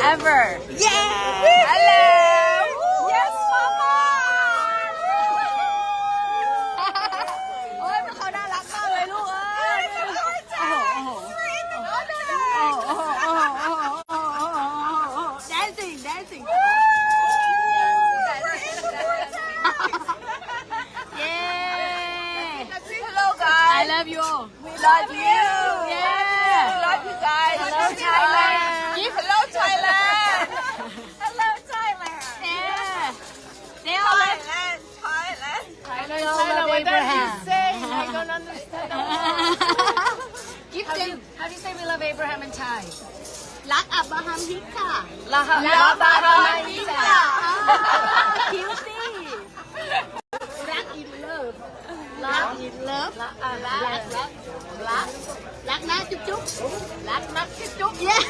ever. Yeah! Hello. Yes, Mama! โอ้ยมันเขาน่ารักมากเลยลูกเอ้ยdancing dancing yeah Hello, guys. I love you all We love you. Yeah. We love you guys. Hello, Thailand. Hello, Thailand. Hello, Thailand. yeah they all love Thailand. Thailand. they all love Abraham I don't understand. give them how do you say we love Abraham in Thai รักอับราฮัมฮิตค่ะ Love Pizza. cutie รัก in love รัก in love รักนะจุ๊บๆรักนะจุ๊บๆ yeah